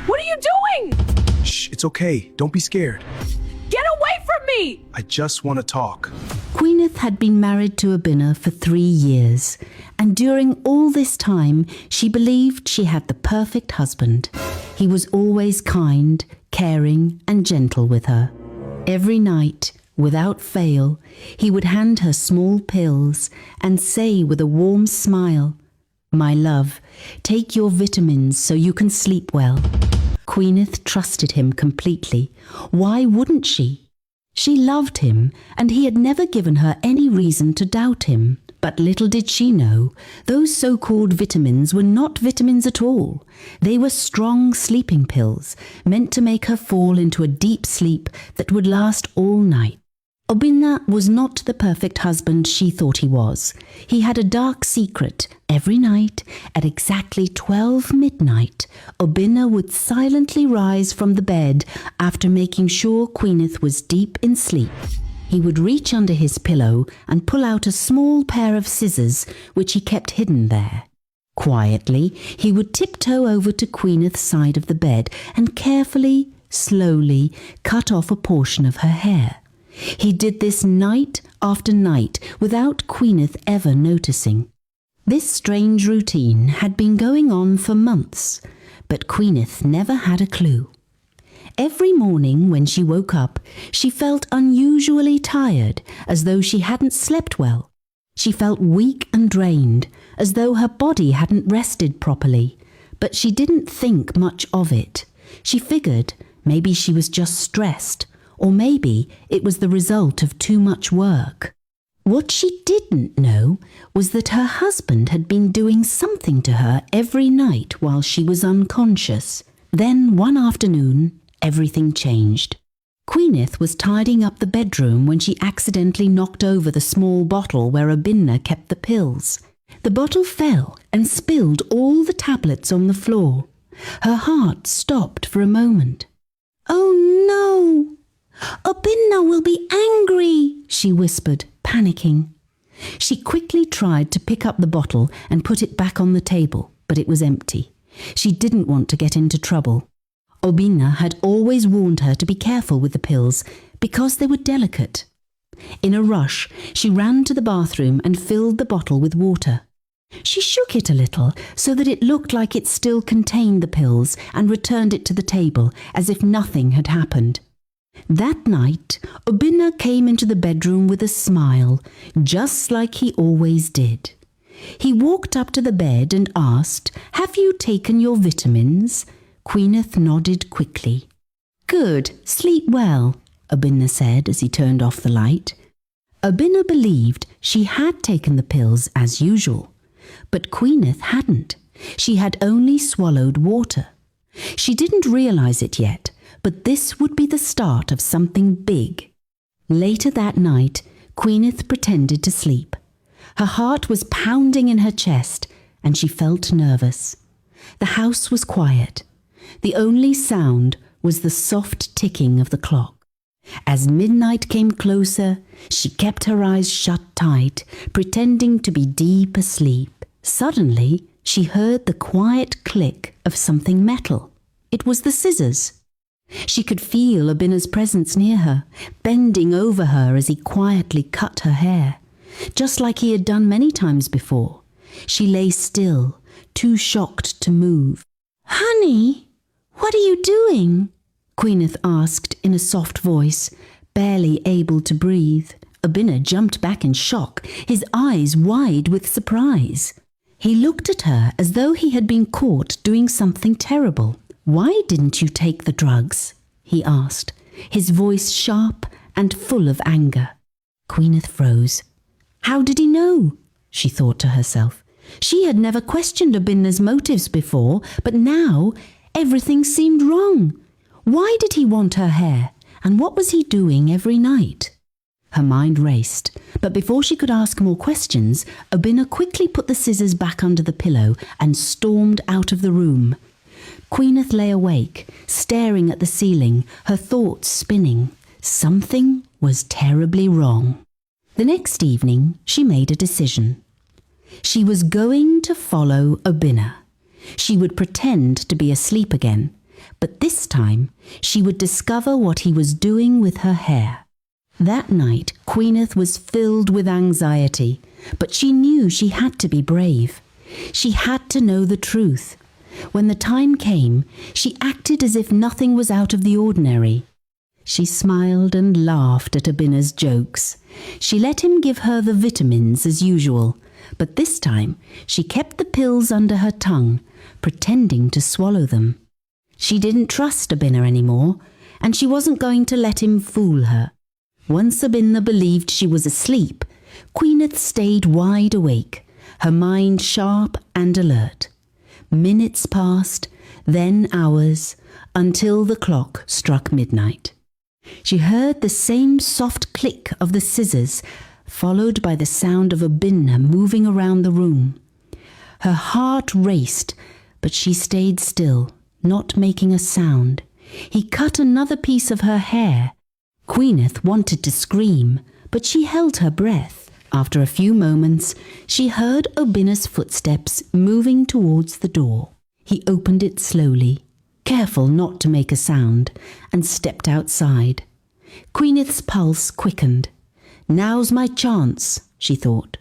What are you doing? Shh, it's okay. Don't be scared. Get away from me! I just want to talk. Queeneth had been married to Abina for 3 years, and during all this time she believed she had the perfect husband. He was always kind, caring and gentle with her. Every night, without fail, he would hand her small pills and say with a warm smile, "My love, take your vitamins so you can sleep well." Queeneth trusted him completely. Why wouldn't she? She loved him, and he had never given her any reason to doubt him. But little did she know, those so-called vitamins were not vitamins at all. They were strong sleeping pills, meant to make her fall into a deep sleep that would last all night. Obinna was not the perfect husband she thought he was. He had a dark secret. Every night, at exactly 12 midnight, Obinna would silently rise from the bed after making sure Queeneth was deep in sleep. He would reach under his pillow and pull out a small pair of scissors which he kept hidden there. Quietly, he would tiptoe over to Queeneth's side of the bed and carefully, slowly cut off a portion of her hair. He did this night after night without Queeneth ever noticing. This strange routine had been going on for months, but Queeneth never had a clue. Every morning when she woke up, she felt unusually tired, as though she hadn't slept well. She felt weak and drained, as though her body hadn't rested properly, but she didn't think much of it. She figured maybe she was just stressed, or maybe it was the result of too much work. What she didn't know was that her husband had been doing something to her every night while she was unconscious. Then one afternoon, everything changed. Queeneth was tidying up the bedroom when she accidentally knocked over the small bottle where Obinna kept the pills. The bottle fell and spilled all the tablets on the floor. Her heart stopped for a moment. "Oh no! Obinna will be angry," she whispered, panicking. She quickly tried to pick up the bottle and put it back on the table, but it was empty. She didn't want to get into trouble. Obinna had always warned her to be careful with the pills because they were delicate. In a rush, she ran to the bathroom and filled the bottle with water. She shook it a little so that it looked like it still contained the pills and returned it to the table as if nothing had happened. That night, Obinna came into the bedroom with a smile, just like he always did. He walked up to the bed and asked, "Have you taken your vitamins?" Queeneth nodded quickly. "Good, sleep well," Obinna said as he turned off the light. Obinna believed she had taken the pills as usual, but Queeneth hadn't. She had only swallowed water. She didn't realize it yet, but this would be the start of something big. Later that night, Queeneth pretended to sleep. Her heart was pounding in her chest, and she felt nervous. The house was quiet. The only sound was the soft ticking of the clock. As midnight came closer, she kept her eyes shut tight, pretending to be deep asleep. Suddenly, she heard the quiet click of something metal. It was the scissors. She could feel Obinna's presence near her, bending over her as he quietly cut her hair, just like he had done many times before. She lay still, too shocked to move. "Honey, what are you doing?" Queeneth asked in a soft voice, barely able to breathe. Obinna jumped back in shock, his eyes wide with surprise. He looked at her as though he had been caught doing something terrible. "Why didn't you take the drugs?" he asked, his voice sharp and full of anger. Queeneth froze. How did he know? She thought to herself. She had never questioned Obinna's motives before, but now everything seemed wrong. Why did he want her hair, and what was he doing every night? Her mind raced, but before she could ask more questions, Obinna quickly put the scissors back under the pillow and stormed out of the room. Queeneth lay awake, staring at the ceiling, her thoughts spinning. Something was terribly wrong. The next evening, she made a decision. She was going to follow Obinna. She would pretend to be asleep again, But this time, she would discover what he was doing with her hair. That night, Queeneth was filled with anxiety, but she knew she had to be brave. She had to know the truth. When the time came, she acted as if nothing was out of the ordinary. She smiled and laughed at Abina's jokes. She let him give her the vitamins as usual, but this time she kept the pills under her tongue, pretending to swallow them. She didn't trust Abina anymore, and she wasn't going to let him fool her. Once Abina believed she was asleep, Queeneth stayed wide awake, her mind sharp and alert. Minutes passed, then hours, until the clock struck midnight. She heard the same soft click of the scissors, followed by the sound of Abina moving around the room. Her heart raced, but she stayed still, not making a sound. He cut another piece of her hair. Queeneth wanted to scream, but she held her breath. After a few moments, she heard Abina's footsteps moving towards the door. He opened it slowly, careful not to make a sound, and stepped outside. Queeneth's pulse quickened. Now's my chance, she thought.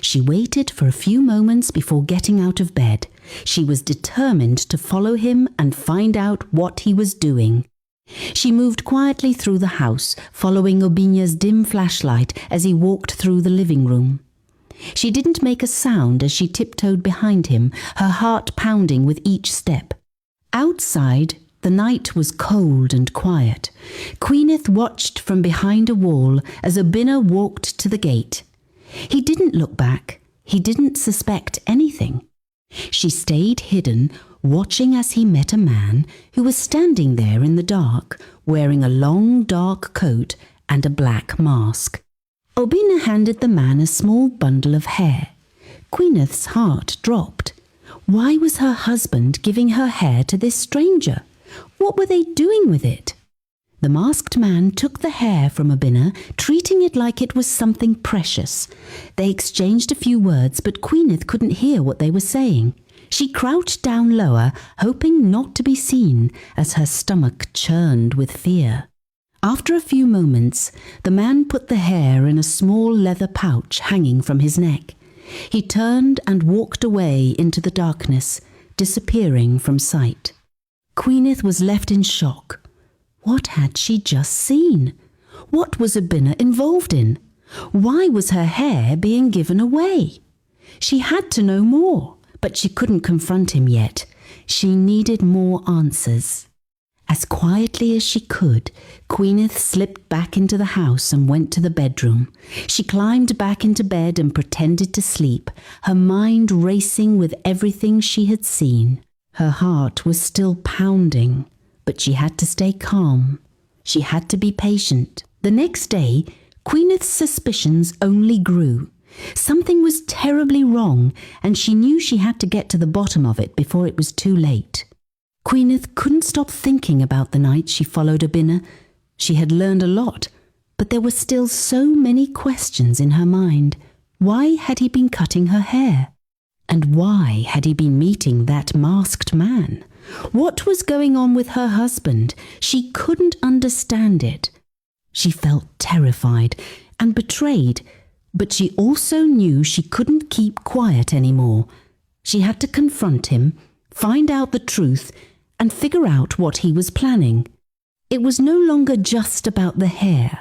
She waited for a few moments before getting out of bed. She was determined to follow him and find out what he was doing. She moved quietly through the house, following Obinya's dim flashlight as he walked through the living room. She didn't make a sound as she tiptoed behind him, her heart pounding with each step. Outside, the night was cold and quiet. Queeneth watched from behind a wall as Abina walked to the gate. He didn't look back. He didn't suspect anything. She stayed hidden, watching as he met a man who was standing there in the dark, wearing a long dark coat and a black mask. Obina handed the man a small bundle of hair. Queeneth's heart dropped. Why was her husband giving her hair to this stranger? What were they doing with it? The masked man took the hair from Abina, treating it like it was something precious. They exchanged a few words, but Queeneth couldn't hear what they were saying. She crouched down lower, hoping not to be seen, as her stomach churned with fear. After a few moments, the man put the hair in a small leather pouch hanging from his neck. He turned and walked away into the darkness, disappearing from sight. Queeneth was left in shock. What had she just seen? What was Abina involved in? Why was her hair being given away? She had to know more, but she couldn't confront him yet. She needed more answers. As quietly as she could, Queeneth slipped back into the house and went to the bedroom. She climbed back into bed and pretended to sleep, her mind racing with everything she had seen. Her heart was still pounding, but she had to stay calm. She had to be patient. The next day, Queeneth's suspicions only grew. Something was terribly wrong, and she knew she had to get to the bottom of it before it was too late. Queeneth couldn't stop thinking about the night she followed Abina. She had learned a lot, but there were still so many questions in her mind. Why had he been cutting her hair? And why had he been meeting that masked man? What was going on with her husband? She couldn't understand it. She felt terrified and betrayed, but she also knew she couldn't keep quiet anymore. She had to confront him, find out the truth, and figure out what he was planning. It was no longer just about the hair.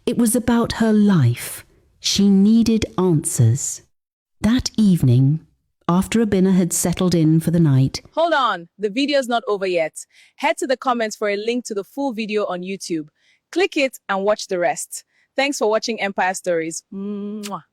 It was about her life. She needed answers. That evening, after Abina had settled in for the night... Hold on, the video's not over yet. Head to the comments for a link to the full video on YouTube. Click it and watch the rest. Thanks for watching Empire Stories. Mwah.